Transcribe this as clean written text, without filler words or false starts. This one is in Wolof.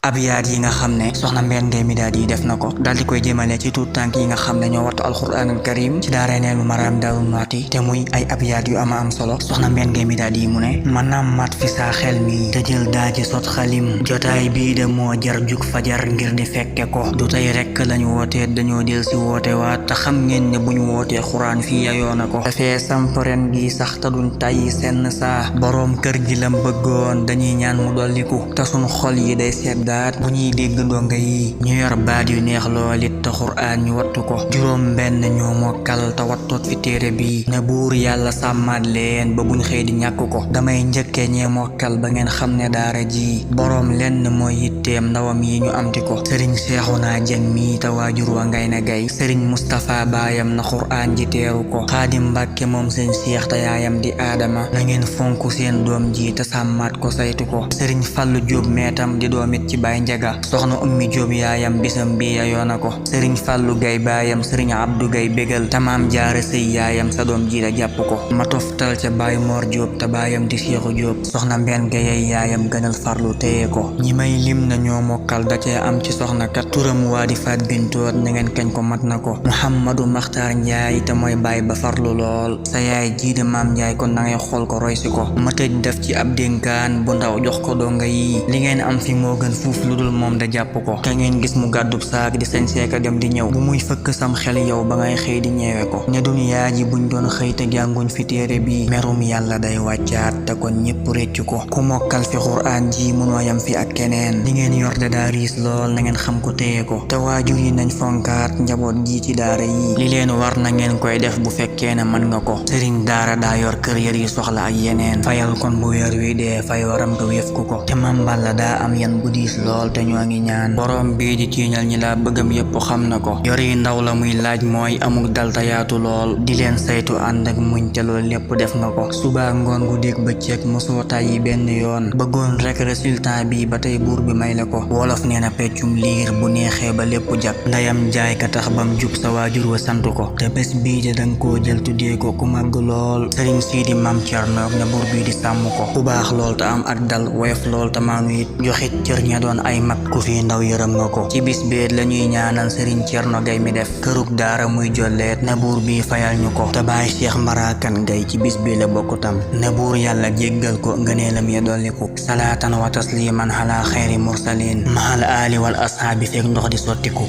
abyaat yi nga xam ne soxna Mbène Gueye Midadi def na ko daal di koy jëmale ci tuut tànk yi nga xam ne ñoo wattu alxuraanul karim ci daara Neylu Maram Daaru Muxti te muy ay abyaat yu am solo. soxna Mbène Gueye Midadi mu ne maanaam mat fi saa xel mi te jël daaji sot xalim jotaay bii de moo jar jug fajar ngir di fekke ko du tey rekk lañu wootee dañoo del si woote waat te xam ngeen ne buñu wootee xuraan fii yayoo na ko dafee samp ren gi sax te duñ tàyyi senn saa boroom kër gi lam bëggoon dañuy ñaan mu dolliku te suñ xol yi day seddaat bu ñuy dégg ndonga yi ñu yor baat yu neex loolit te xuraan ñu wattu ko juróom benn ñoo mokkal te wattoot fi téere bi ne buur yàlla sàmmaat leen ba buñ xëy di ñàkk ko damay njëkkee ñee mokkal ba ngeen xam ne daara ji boroom lenn mooy yitteem ndawam yi ñu amti ko sëriñ Seexuna Jeng mi te waajur wa ngay na gay sëriñ Mustapha baayam na xuraan ji teeru ko Xaadim Mbàkke moom seen Seex te yaayam di aadama na ngeen fonk seen doom ji te sàmmaat ko saytu ko sëriñ Fallu Jóob meetam di doomit ci baay njaga soxna Ummi Jóob yaayam bisam bi yayoo na ko sëriñ Fallu Gay baayam sëriñ Abdu Gay bégal tamaam jaare sëy yaayam sa doom ji la jàpp ko ma toftal ca baay Moor Jóob te baayam di Seexu Jóob soxna Mbène Gueye yaayam gënal farlu téye ko ñi may lim na ñoo mokkal da cee am ci soxna kat turam waa di faat bintoot na ngeen kañ ko mat na ko Muhammadu Maxtaar Njaay te mooy baay ba farlu lool sa yaay jiide maam Njaay kon na ngay xool ko roy si ko ma tëj def ci ab dénkaan bu ndaw jox ko donga yi li ngeen am fi moo gën fuuf lu dul moom da jàpp ko ka ngeen gis mu gàddub saak di sañ seeka dem di ñëw bu muy fëkk sam xel yow ba ngay xëy di ñeewe ko ne duniyaa ji buñ doon xëy te jànguñ fi téere bi merum yàlla day wàccaat te kon ñépp réccu ko ku mokkal fi xuraan ji munoo yam fi ak keneen li ngeen yor de daa riis lool na ngeen xam ko téye ko te waajur yi nañ fonkaat njaboot ji ci daara yi li leen war na ngeen koy def bu fekkee ne mën nga ko sëriñ daara daa yor kër yër yi soxla ak yeneen fayal kon bu weer wi dee fay waram nga wéef ku ko te mambal la daa am yan bu diis lool te ñoo ngi ñaan borom bii di tiiñal ñi laa bëggam yépp xam na ko yor yi ndaw la muy laaj mooy amuk dal te yaatu lool di leen saytu ànd ak muñ te lool lépp def nga ko suba ngoon gu dégg bëccëg mosoo tàyyi benn yoon bëggoon rek résultat bi ba tey buur bi may la ko wolof nee na peccum liir bu neexee ba lépp jag ndayam jaay ka tax bam jub sa waajur wa sant ko te bés bii de danga koo jël tuddee ko ku màgg lool sëriñ Sidi Mam Cerno na buur bii di sàmm ko ku baax lool te am ak dal woyof lool te maanu it joxit cër ña doon ay mag ku fi ndaw yërëm nga ko ci bis beet la ñuy ñaanal sëriñ Cerno Gay mi def kërug daara muy jolleet na buur bi fayal ñu ko te baay Cheikh Marakan Gay ci bis bi la bokk tam na buur yàlla jéggal ko ngëneelam ya dolliku salaatan wa tasliman ala xayri mursalin mahal aali wal ashaabi fekk ndox di sottiku